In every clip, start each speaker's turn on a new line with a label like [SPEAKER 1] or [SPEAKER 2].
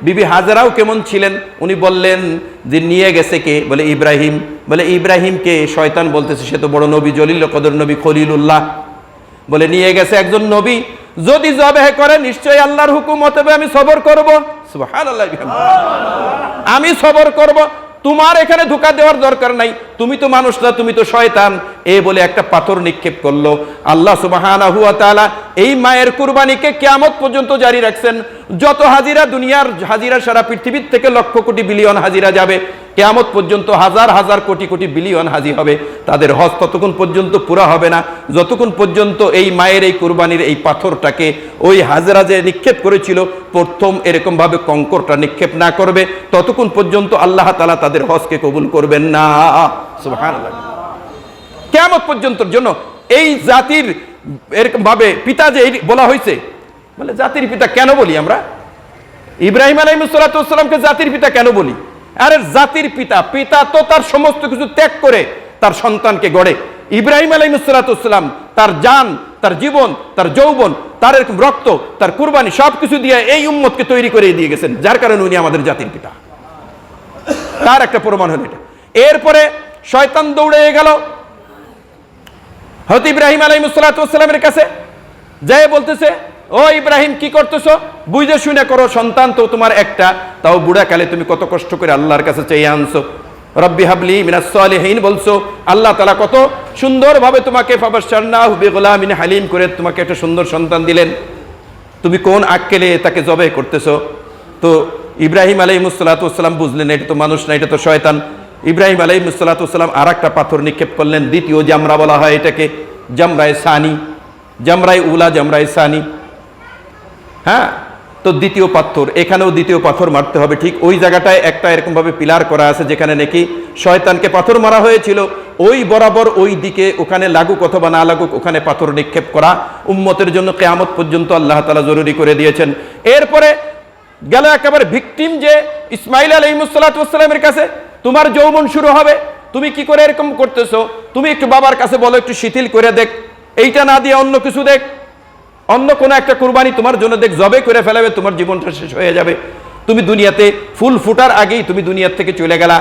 [SPEAKER 1] বিবি হাজেরাও কেমন ছিলেন? উনি বললেন যে নিয়ে গেছে কে? বলে ইব্রাহিম। বলে ইব্রাহিমকে? শয়তান বলতেছে সে তো বড় নবী, জলিল কদর নবী খলিলুল্লাহ। বলে নিয়ে গেছে একজন নবী, যদি জবেহ করে নিশ্চয়ই আল্লাহর হুকুম, অতএব আমি সবর করব। সুবহানাল্লাহ, আমি সবর করব, তোমার এখানে ধোঁকা দেওয়ার দরকার নাই, তুমি তো মানুষ না, তুমি তো শয়তান। এই বলে একটা পাথর নিক্ষেপ করলো। আল্লাহ সুবহানাহু ওয়া তাআলা এই মায়ের কুরবানিকে কিয়ামত পর্যন্ত জারি রাখছেন। যত হাজিরা, দুনিয়ার হাজিরা সারা পৃথিবীর থেকে লক্ষ কোটি বিলিয়ন হাজিরা যাবে, কিয়ামত পর্যন্ত হাজার হাজার কোটি কোটি বিলিয়ন হাজি হবে, তাদের হজ ততক্ষণ পর্যন্ত পুরা হবে না যতক্ষণ পর্যন্ত এই মায়ের এই কুরবানির এই পাথরটাকে ওই হাজরা যে নিক্ষেপ করেছিল প্রথম এরকম ভাবে কঙ্করটা নিক্ষেপ না করবে, ততক্ষণ পর্যন্ত আল্লাহ তাআলা তাদের হজকে কবুল করবেন না। সুবহানাল্লাহ। কিয়ামত পর্যন্তর জন্য এই জাতির এরকম ভাবে পিতা যে বলা হয়েছে, বলে জাতির পিতা কেন বলি আমরা? ইব্রাহিম আলাইহিস সালামকে জাতির পিতা কেন বলি? আরে জাতির পিতা, পিতা তো তার সমস্ত কিছু ত্যাগ করে তার সন্তানকে গড়ে। ইব্রাহিম আলাইহিস সালাম তার জান, তার জীবন, তার যৌবন, তার এরকম রক্ত, তার কুরবানি সবকিছু দিয়ে এই উম্মতকে তৈরি করে দিয়ে গেছেন, যার কারণে উনি আমাদের জাতির পিতা। তার একটা প্রমাণ হলো এটা। এরপরে শয়তান দৌড়ে গেল হযরত ইব্রাহিম আলাইহিস সালামের কাছে, যায় বলতেছে, ও ইব্রাহিম কি করতেছো? বুঝে শুনে করো, সন্তান তো তোমার একটা, তাও বুড়া কালে তুমি কত কষ্ট করে আল্লাহর কাছে চেয়ে আনছো। রব্বি হাবলি মিনাস সালিহিন বলছো, আল্লাহ তাআলা কত সুন্দরভাবে তোমাকে ফাবাশশারনাহু বিগুলামিন হালিম করে তোমাকে একটা সুন্দর সন্তান দিলেন, তুমি কোন আক্কেলে তাকে জবাই করতেছো? তো ইব্রাহিম আলাইহিস সালাম বুঝলেন এটা তো মানুষ না, এটা তো শয়তান। ইব্রাহিম আলাইহিস সালাম আর একটা পাথর নিক্ষেপ করলেন, দ্বিতীয় জামরা বলা হয় এটাকে, জামরায়ে সানি, জামরায়ে উলা, জামরায়ে সানি। হ্যাঁ, তো দ্বিতীয় পাথর, এখানেও দ্বিতীয় পাথর মারতে হবে। ঠিক ওই জায়গাটায় একটা এরকম ভাবে পিলার করা আছে যেখানে নাকি শয়তানকে পাথর মারা হয়েছিল, ওই বরাবর ওই দিকে, ওখানে লাগুক অথবা না লাগুক ওখানে পাথর নিক্ষেপ করা উম্মতের জন্য কিয়ামত পর্যন্ত আল্লাহ তাআলা জরুরি করে দিয়েছেন। এরপরে গেল একেবারে ভিকটিম যে ইসমাইল আলাইহিস সালামের কাছে, তোমার যৌবন শুরু হবে, তুমি কি করে এরকম করতেছো? তুমি একটু বাবার কাছে বলো একটু শিথিল করে দেখ, এইটা না দিয়ে অন্য কিছু দেখ, অন্য কোনো একটা কুরবানি তোমার জন্য দেখ, জবে করে ফেলাবে, তোমার জীবনটা শেষ হয়ে যাবে। তুমি দুনিয়াতে ফুল ফুটার আগেই তুমি দুনিয়ার থেকে চলে গেলা,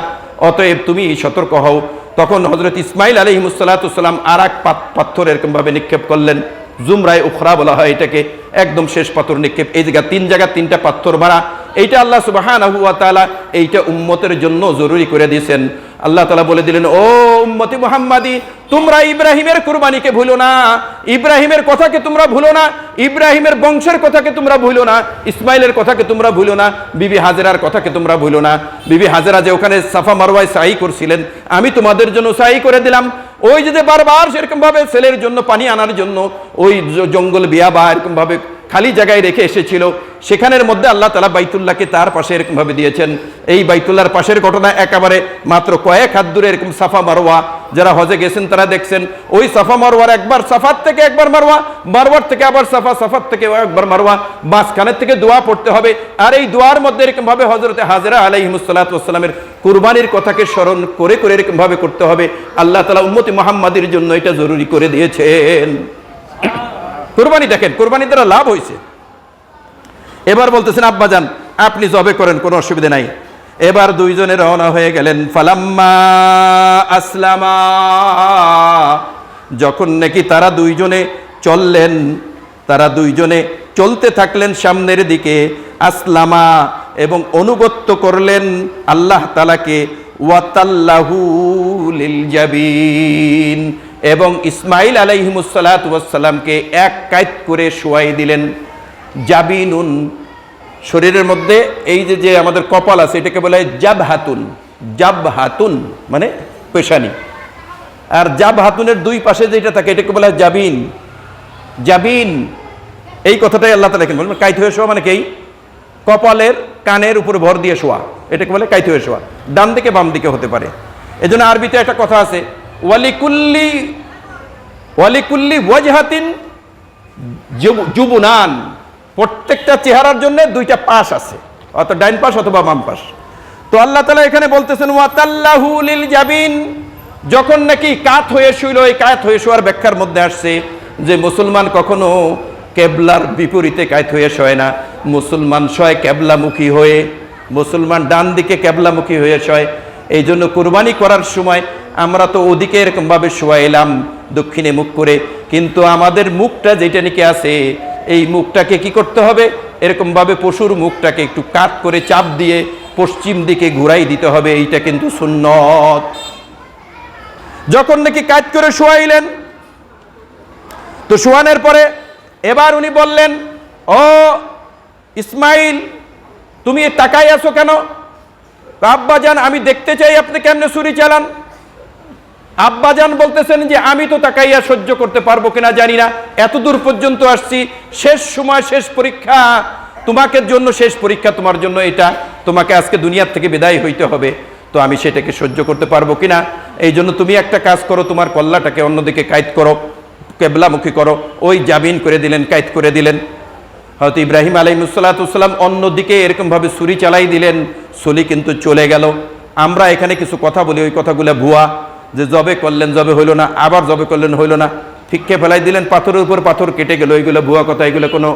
[SPEAKER 1] অতএব তুমি সতর্ক হও। তখন হযরত ইসমাইল আলাইহিস সালাম আর এক পাথর এরকম ভাবে নিক্ষেপ করলেন, জুমরায়ে উখরা বলা হয় এটাকে, একদম শেষ পাথর নিক্ষেপ। এই জায়গা তিনটা পাথর মারা, এইটা আল্লাহ সুবহানাহু ওয়া তাআলা এইটা উম্মতের জন্য জরুরি করে দিয়েছেন। আল্লাহ তাআলা বলে দিলেন, ও উম্মতি মুহাম্মাদি, তোমরা ইব্রাহিমের কুরবানিকে ভুলো না, ইব্রাহিমের কথাকে তোমরা ভুলো না, ইব্রাহিমের বংশের কথাকে তোমরা ভুলো না, ইসমাইলের কথাকে তোমরা ভুলো না, বিবি হাজেরার কথাকে তোমরা ভুলো না। বিবি হাজেরা যে ওখানে সাফা মারওয়ায় সাই করছিলেন, আমি তোমাদের জন্য সাই করে দিলাম। ওই যে বারবার সেরকম ভাবে ছেলের জন্য পানি আনার জন্য ওই জঙ্গল বিয়া বা এরকম ভাবে খালি জায়গায় রেখে এসেছিল, সেখানের মধ্যে আল্লাহ তাআলা বাইতুল্লাহকে তার পাশে এরকম ভাবে দিয়েছেন। এই বাইতুল্লাহর পাশের ঘটনা একেবারে মাত্র কয়েক হাত দূরে এরকম সাফা মারওয়া, যারা হজে গেছেন তারা দেখছেন, ওই সাফা মারওয়ার একবার সাফার থেকে একবার মারওয়া, মারওয়ার থেকে আবার সাফা, সাফার থেকে একবার মারওয়া, মাঝখানের থেকে দোয়া পড়তে হবে। আর এই দোয়ার মধ্যে এরকম ভাবে হযরতে হাজেরা আলাইহিস সালামের কুরবানির কথাকে স্মরণ করে করে এরকম ভাবে করতে হবে। আল্লাহ তাআলা উম্মতি মুহাম্মাদের জন্য এটা জরুরি করে দিয়েছেন। কুরবানি দেখেন, কুরবানির দ্বারা লাভ হয়েছে। এবার বলতেছেন, আব্বাজান আপনি জবে করেন, কোনো অসুবিধা নাই। এবার দুইজনে রওনা হয়ে গেলেন। ফালাম্মা আসলামা, যখন নাকি তারা দুইজনে চললেন, তারা দুইজনে চলতে থাকলেন সামনের দিকে, আসলামা এবং অনুগত্য করলেন আল্লাহ তাআলাকে, ওয়াতাল্লাহু লিল জাবিন, এবং ইসমাইল আলাইহিস সালামকে এক কায়ত করে শোয়াই দিলেন। জাবিনুন, শরীরের মধ্যে এই যে আমাদের কপাল আছে এটাকে বলা হয় জাবহাতুন, জাবহাতুন মানে পেশানি, আর জাবহাতুনের দুই পাশে যেটা থাকে এটাকে বলা হয় জাবিন। জাবিন এই কথাটাই আল্লাহ তাআলা এখানে বলেন। কায়ত হয়ে শোয়া মানে কি? কপালের কানের উপরে ভর দিয়ে শোয়া, এটাকে বলে কায়ত হয়ে শোয়া। ডান দিকে বাম দিকে হতে পারে। এজন্য আরবিতে একটা কথা আছে, ওয়ালিকুল্লি ওয়াজহাতিন জুবুনান, প্রত্যেকটা চেহারার জন্য দুইটা পাশ আছে, অর্থাৎ ডাইন পাশ অথবা বাম পাশ। তো আল্লাহ তাআলা এখানে বলতেছেন ওয়াতাল্লাহু লিল জাবিন, যখন নাকি কাত হয়ে শুইল, এই কাত হয়ে শোয়ার ব্যাখ্যার মধ্যে আসছে যে মুসলমান কখনো কেবলার বিপরীতে কায়ত হয়ে শোয় না, মুসলমান শয় কেবলামুখী হয়ে, মুসলমান ডান দিকে কেবলামুখী হয়ে শয়। এই জন্য কুরবানি করার সময় আমরা তো ওদিকে এরকমভাবে শোয়াইলাম দক্ষিণে মুখ করে, কিন্তু আমাদের মুখটা যেটা নাকি আছে এই মুখটাকে কি করতে হবে, এরকমভাবে পশুর মুখটাকে একটু কাত করে চাপ দিয়ে পশ্চিম দিকে ঘুরাই দিতে হবে। এইটা কিন্তু সুন্নত। যখন নাকি কাজ করে শোয়াইলেন, তো শোয়ানোর পরে এবার উনি বললেন, ও ইসমাইল তুমি তাকাই আছো কেন? আব্বাজান আমি দেখতে চাই আপনি কেমনে ছুরি চালান। আব্বাজান বলতেছেন যে আমি তো তাকাইয়া সহ্য করতে পারবো কিনা জানি না, এত দূর পর্যন্ত আসছি, শেষ সময় শেষ পরীক্ষা তোমাকে জন্য, শেষ পরীক্ষা তোমার জন্য, এটা তোমাকে আজকে দুনিয়ার থেকে বিদায় হইতে হবে, তো আমি সেটাকে সহ্য করতে পারবো কিনা। এই জন্য তুমি একটা কাজ করো, তোমার কল্লাটাকে অন্যদিকে কায়েদ করো, কেবলামুখী করো। ওই জাবিন করে দিলেন, কায়েদ করে দিলেন। হয়তো ইব্রাহিম আলাইহিসসালাম অন্যদিকে এরকমভাবে ছুরি চালাই দিলেন, ছুরি কিন্তু চলে গেল। আমরা এখানে কিছু কথা বলি, ওই কথাগুলো ভুয়া, যে জবে করলেন জবে হইল না, আবার জবে করলেন হইল না, ফিক্কে ফেলাই দিলেন, পাথরের উপর পাথর কেটে গেল, এইগুলো ভুয়া কথা, এগুলো কোনো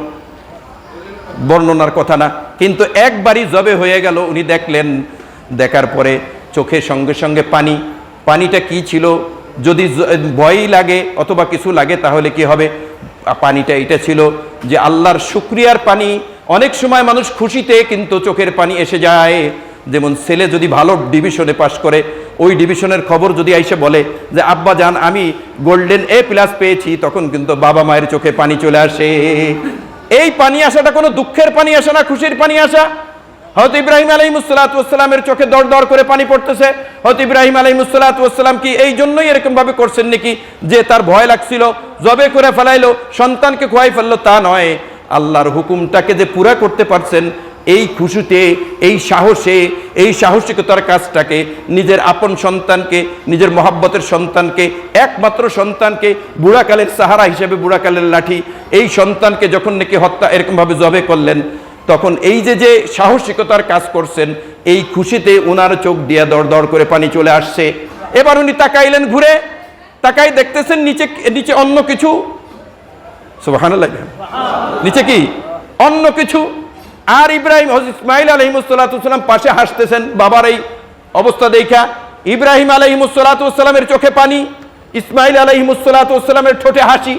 [SPEAKER 1] বর্ণনার কথা না। কিন্তু একবারই জবে হয়ে গেল, উনি দেখলেন, দেখার পরে চোখে সঙ্গে সঙ্গে পানি। পানিটা কি ছিল, যদি ভয় লাগে অথবা কিছু লাগে তাহলে কি হবে, পানিটা এটা ছিল যে আল্লাহর শুকরিয়ার পানি। অনেক সময় মানুষ খুশিতে কিন্তু চোখের পানি এসে যায়। যেমন ছেলে যদি ভালো ডিভিশনে পাশ করে, ওই ডিভিশনের খবর যদি আইসে বলে যে আব্বা জান আমি গোল্ডেন A+ পেয়েছি, তখন কিন্তু বাবা মায়ের চোখে পানি চলে আসে। এই পানি আসাটা কোনো দুঃখের পানি আসে না, খুশির পানি আসা। হযরত ইব্রাহিম আলাইহিসসালামের চোখে দর দর করে পানি পড়তেছে। হযরত ইব্রাহিম আলাইহিসসালাম কি এই জন্যই এরকম ভাবে করছেন নাকি যে তার ভয় লাগছিল, জবে করে ফেলাইলো, সন্তানকে খোয়াই ফেললো? তা নয়, আল্লাহর হুকুমটাকে যে পুরা করতে পারছেন, এই খুশিতে, এই সাহসে, এই সাহসিকতার কাজটাকে, নিজের আপন সন্তানকে, নিজের মহাব্বতের সন্তানকে, একমাত্র সন্তানকে, বুড়াকালের সাহারা হিসেবে বুড়াকালের লাঠি, এই সন্তানকে যখন নাকি হত্যা এরকমভাবে জবে করলেন, তখন এই যে সাহসিকতার কাজ করছেন, এই খুশিতে ওনার চোখ দিয়ে দর দর করে পানি চলে আসছে। এবার উনি তাকাইলেন, ঘুরে তাকাই দেখতেছেন নিচে নিচে অন্য কিছু। সুবহানাল্লাহ, নিচে কি অন্য কিছু। আর ইব্রাহিম ইসমাইল আলাইহিসসালাম পাশে হাসতেছেন বাবার এই অবস্থা দেখা। ইব্রাহিম আলাইহিসসালামের চোখে পানি, ইসমাইল আলাইহিসসালামের ঠোঁটে হাসি।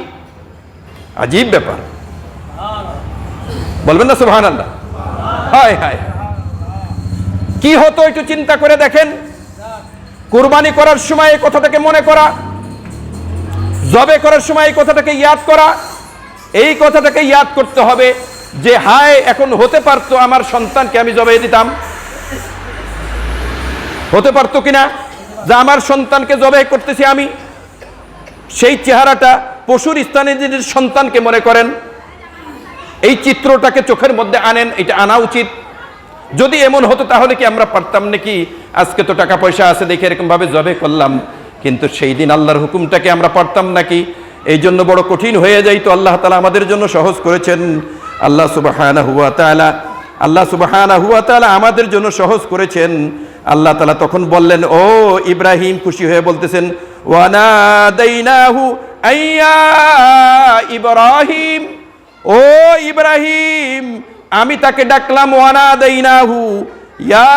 [SPEAKER 1] আজীব ব্যাপার, বলবেন না সুবহানাল্লাহ? হায় হায়, কি হতো একটু চিন্তা করে দেখেন। কুরবানি করার সময় এই কথাটাকে মনে করা, জবে করার সময় এই কথাটাকে ইয়াদ করা। এই কথাটাকে ইয়াদ করতে হবে যে হায়, এখন হতে পারতো আমার সন্তানকে আমি জবে দিতাম, হতে পারতো কিনা যে আমার সন্তানকে জবে করতেছি আমি। সেই চেহারাটা পশুর স্থানে যদি সন্তানকে মনে করেন, এই চিত্রটাকে চোখের মধ্যে আনেন, এটা আনা উচিত। যদি এমন হতো তাহলে কি আমরা পারতাম নাকি আজকে তো টাকা পয়সা আছে দেখে এরকম ভাবে জবে করলাম, কিন্তু সেই দিন আল্লাহর হুকুমটাকে আমরা পারতাম নাকি? এই জন্য বড় কঠিন হয়ে যায়। তো আল্লাহ তাআলা আমাদের জন্য সহজ করেছেন। আল্লাহ সুবহানাহু ওয়া তাআলা আমাদের জন্য সহজ করেছেন। আল্লাহ তাআলা তখন বললেন, ও ইব্রাহিম, খুশি হয়ে বলতেছেন, ওয়ানাদাইনাহু আইয়া ইব্রাহিম, ও ইব্রাহিম, আমি তাকে ডাকলাম, ওয়ানাদাইনাহু ইয়া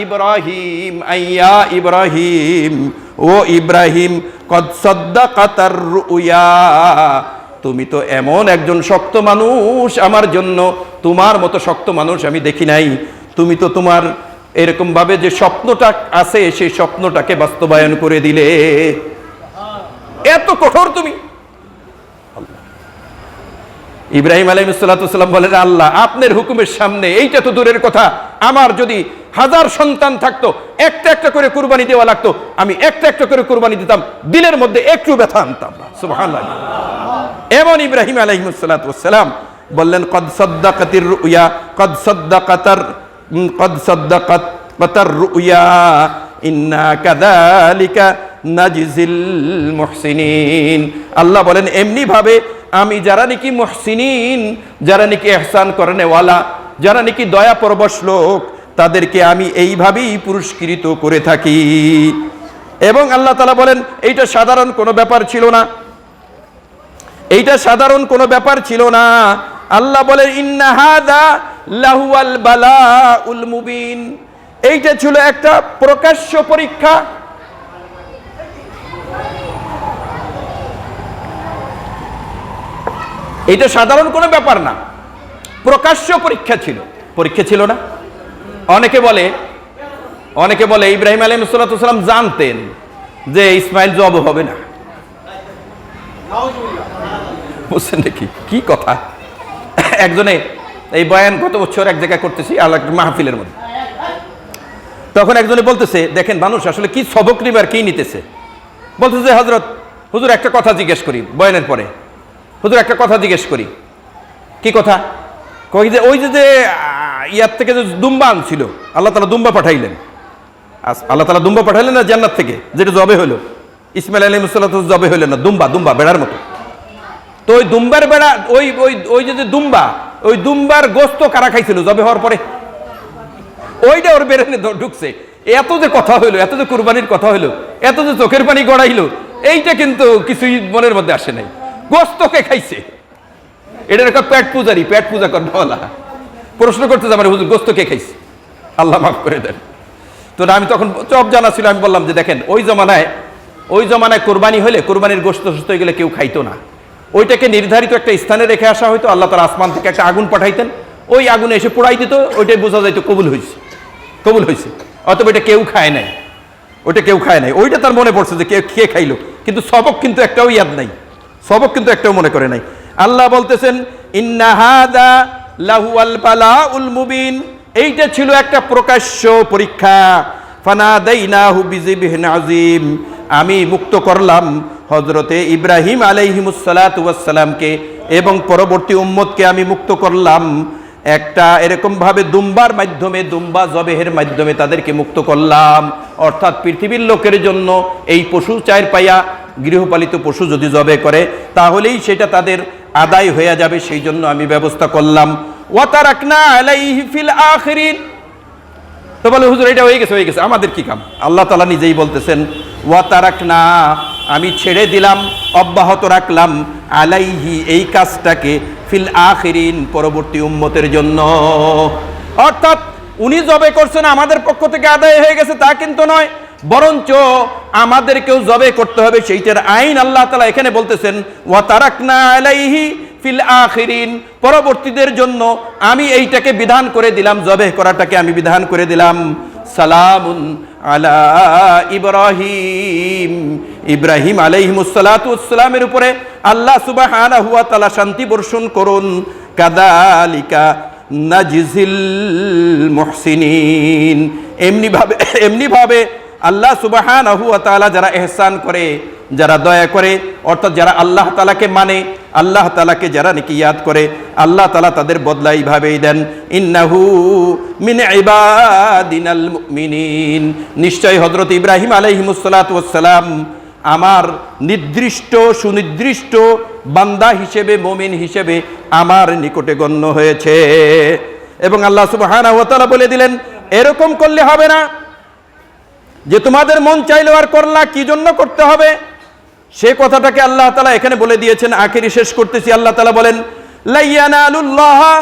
[SPEAKER 1] ইব্রাহিম, আইয়া ইব্রাহিম, ও ইব্রাহিম, কদ সাদ্দাকাতার রুয়া, তুমি তো এমন একজন শক্ত মানুষ, আমার জন্য তোমার মতো শক্ত মানুষ আমি দেখি নাই। তুমি তো তোমার এরকম ভাবে যে স্বপ্নটা আছে সেই স্বপ্নটাকে বাস্তবায়ন করে দিলে। এত কঠোর তুমি। ইব্রাহিম আলাইহিসসালাম বলেন, আল্লাহ আপনার হুকুমের সামনে এইটা তো দূরের কথা, আমার যদি 1000 সন্তান থাকতো, একটা একটা করে কুরবানি দেওয়া লাগতো, আমি একটা একটা করে কুরবানি দিতাম, দিলের মধ্যে একটু ব্যথা আনতাম না। সুবহানাল্লাহ। এমন ইব্রাহিম আলাইহিসসালাম বললেন, কদ সাদ্দাকাতির রুয়া, কদ সাদ্দাকাতার রুয়া, ইন্না কাযালিকা নাজিজিল মুহসিনিন। আল্লাহ বলেন, এমনি ভাবে আমি যারা নাকি মুহসিনিন, যারা নাকি ইহসান করেনেওয়ালা, যারা নাকি দয়া পরবশ লোক, তাদেরকে আমি এইভাবেই পুরস্কৃত করে থাকি। এবং আল্লাহ তাআলা বলেন, এইটা সাধারণ কোনো ব্যাপার ছিল না। এইটা সাধারণ কোনো ব্যাপার ছিল না। আল্লাহ বলেন ইন্না হাযা লাহুয়াল বালাউল মুবিন, এইটা ছিল একটা প্রকাশ্য পরীক্ষা। এটা সাধারণ কোনো ব্যাপার না, প্রকাশ্য পরীক্ষা ছিল। পরীক্ষা ছিল না? অনেকে বলে ইব্রাহিম আলাইহিস সালাম জানতেন যে ইসমাইল জব হবে না। বুঝছেন নাকি কি কথা? একজনে এই বয়ান গত বছর এক জায়গায় করতেছি মাহফিলের মধ্যে, তখন একজনে বলতেছে দেখেন মানুষ আসলে কি সবক নিবার কি নিতেছে। বলতেছে হুজুর একটা কথা জিজ্ঞেস করি বয়ানের পরে, হুজুর একটা কথা জিজ্ঞেস করি। কি কথা? কই যে ওই যে ইয়ার থেকে যে দুম্বা আনছিল, আল্লাহ তাআলা দুম্বা পাঠাইলেন। আল্লাহ তাআলা দুম্বা পাঠাইলেন না জান্নাত থেকে, যেটা জবে হলো। ইসমাইল আলাইহিস সালাতু জবে হইলেন না, দুম্বা বেড়ার মতো। তো ওই দুম্বার বেড়া ওই যে দুম্বা, ওই দুম্বার গোস্ত কারা খাইছিল জবে হওয়ার পরে? ওইটা ওর বেরেনে ঢুকছে। এত যে কথা হইলো, এত যে কুরবানির কথা হইলো, এত যে চোখের পানি গড়াইলো, এইটা কিন্তু কিছুই মনের মধ্যে আসে নাই। গোস্তকে খাইছে, এটার একটা পেট পূজা করবেওয়ালা প্রশ্ন করতেছে আমার, হুজুর গোস্ত কে খাইছে? আল্লাহ মাফ করে দেন। তো আমি তখন চপ জানা ছিল, আমি বললাম যে দেখেন ওই জমানায় কোরবানি হলে, কোরবানির গোস্ত সুস্থ হয়ে গেলে কেউ খাইতো না। ওইটাকে নির্ধারিত একটা স্থানে রেখে আসা হয়তো, আল্লাহ তাআলা আসমান থেকে একটা আগুন পাঠাইতেন, ওই আগুনে এসে পোড়াই দিত, ওইটাই বোঝা যাইতো কবুল হয়েছে। অথবা এটা কেউ খায় নাই, ওইটা তার মনে পড়ছে যে কে খাইলো, কিন্তু সবক কিন্তু একটাও ইয়াদ নাই, সবক কিন্তু একটাও মনে করে নাই। আল্লাহ বলতেছেন ইন্না হাযা লাহুয়াল বালাউল মুবিন, এইটা ছিল একটা প্রকাশ্য পরীক্ষা। ফানাদাইনাহু বিযিবহিন আযীম, আমি মুক্ত করলাম হযরতে ইব্রাহিম আলাইহিমুস সালাতু ওয়াস সালামকে এবং পরবর্তী উম্মতকে আমি মুক্ত করলাম একটা এরকম ভাবে দুম্বার মাধ্যমে, দুম্বা জবেহের মাধ্যমে তাদেরকে মুক্ত করলাম। অর্থাৎ পৃথিবীর লোকের জন্য এই পশু চার পায়া গৃহপালিত পশু যদি জবে করে তাহলেই সেটা তাদের আদায় হয়ে যাবে, সেই জন্য আমি ব্যবস্থা করলাম। ওয়া তারাকনা আলাইহি ফিল আখিরিন, তো বলে হুজুর এটা হয়ে গেছে, আমাদের কি কাম? আল্লাহ তাআলা নিজেই বলতেছেন ওয়া তারাকনা, আমি ছেড়ে দিলাম, অব্যাহত রাখলাম, আলাইহি এই কাজটাকে, ফিল আখিরিন পরবর্তী উম্মতের জন্য। অর্থাৎ উনি জবে করছেন আমাদের পক্ষ থেকে আদায় হয়ে গেছে তা কিন্তু নয়, বরঞ্চ আমাদেরকেও জবে করতে হবে, সেইটার আইন আল্লাহ তাআলা এখানে বলতেছেন ওয়া তারাকনা আলাইহি ফিল আখিরিন, পরবর্তীদের জন্য আমি এইটাকে বিধান করে দিলাম, জবে করাটাকে আমি বিধান করে দিলাম। সালামুন আলা ইব্রাহিম, ইব্রাহিম আলাইহিমুস সালাতু ওয়াস সালামের উপরে আল্লাহ সুবহানাহু ওয়া তাআলা শান্তি বর্ষণ করুন। কাযালিকা নাজিজিল মুহসিনিন, এমনি ভাবে আল্লাহ সুবহানাহু ওয়া তাআলা যারা ইহসান করে, যারা দয়া করে, অর্থাৎ যারা আল্লাহ তাআলাকে মানে, আল্লাহ তাআলাকে যারা নাকি ইয়াদ করে, আল্লাহ তাআলা তাদের বদলা এইভাবেই দেন। ইন্নাহু মিন ইবাদিনাল মুমিনিন, নিশ্চয় হযরত ইব্রাহিম আলাইহিমুস সালাতু ওয়াস সালাম আমার নির্দিষ্ট সুনির্দিষ্ট বান্দা হিসেবে, মুমিন হিসেবে আমার নিকটে গণ্য হয়েছে। এবং আল্লাহ সুবহানাহু ওয়া তাআলা বলে দিলেন এরকম করলে হবে না যে তোমাদের মন চাইলো আর করলা, কি জন্য করতে হবে সে কথাটাকে আল্লাহ তাআলা এখানে বলে দিয়েছেন। আখেরি শেষ করতেছি, আল্লাহ তাআলা বলেন লা ইয়ানালুল্লাহা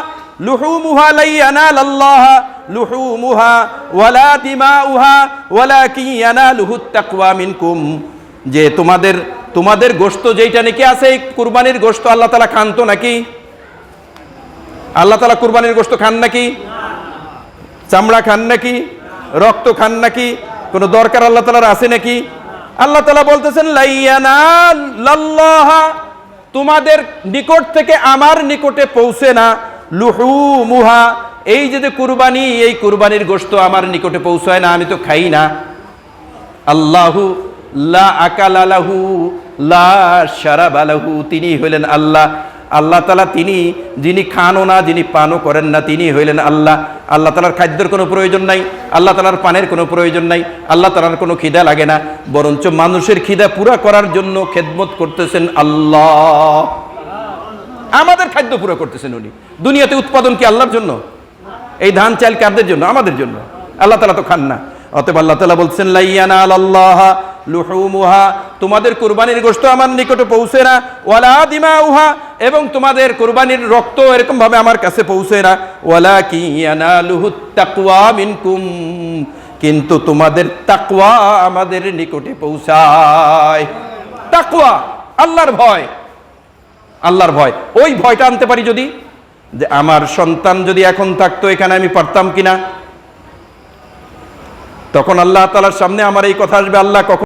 [SPEAKER 1] লুহুমুহা, লা ইয়ানালাল্লাহা লুহুমুহা ওয়ালা দিমাউহা ওয়ালাকিন ইয়ানালুহুত তাকওয়া মিনকুম, যে তোমাদের গোশত যেটা নাকি আছে কুরবানির গোশত আল্লাহ তাআলা খান তো নাকি? আল্লাহ তাআলা কুরবানির গোশত খান নাকি? চামড়া খান নাকি? রক্ত খান নাকি? কোনো দরকার আল্লাহ তাআলার আছে নাকি? আল্লাহ তাআলা বলতেছেন লা ইয়ানালাল্লাহা, তোমাদের নিকট থেকে আমার নিকটে পৌঁছে না, লুহুমুহা, এই যে কুরবানি, এই কুরবানির গোশত আমার নিকটে পৌঁছায় না, আমি তো খাই না। আল্লাহু লা আকালা লাহু লা শারাবা লাহু, তিনি হইলেন আল্লাহ। আল্লাহ তাআলা তিনি যিনি খানও না, যিনি পানও করেন না, তিনি হইলেন আল্লাহ। আল্লাহ তাআলার খাদ্যের কোনো প্রয়োজন নাই, আল্লাহ তাআলার পানের কোনো প্রয়োজন নাই, আল্লাহ তাআলার কোনো খিদা লাগে না, বরঞ্চ মানুষের খিদা পুরা করার জন্য খেদমত করতেছেন আল্লাহ। আমাদের খাদ্য পুরো করতেছেন উনি। দুনিয়াতে উৎপাদন কি আল্লাহর জন্য? এই ধান চাল কাদের জন্য? আমাদের জন্য। আল্লাহ তাআলা তো খান না। অতএব আল্লাহ তাআলা বলছেন লা ইয়ানালাল্লাহা লুহুমুহা, তোমাদের কুরবানির গোশত আমার নিকটে পৌঁছে না, ওয়ালা দিমাউহা, এবং তোমাদের কুরবানির রক্ত এরকম ভাবে আমার কাছে পৌঁছে না, ওয়ালাকিন ইয়ানালুহুত তাকওয়া মিনকুম, কিন্তু তোমাদের তাকওয়া আমাদের নিকটে পৌঁছায়। তাকওয়া, আল্লাহর ভয়, আল্লাহর ভয়। ওই ভয়টা আনতে পারি যদি, যে আমার সন্তান যদি এখন থাকতো এখানে আমি পারতাম কিনা, তখন আল্লাহ তাআলার সামনে আমার এই কথা আসবে, আল্লাহ কখন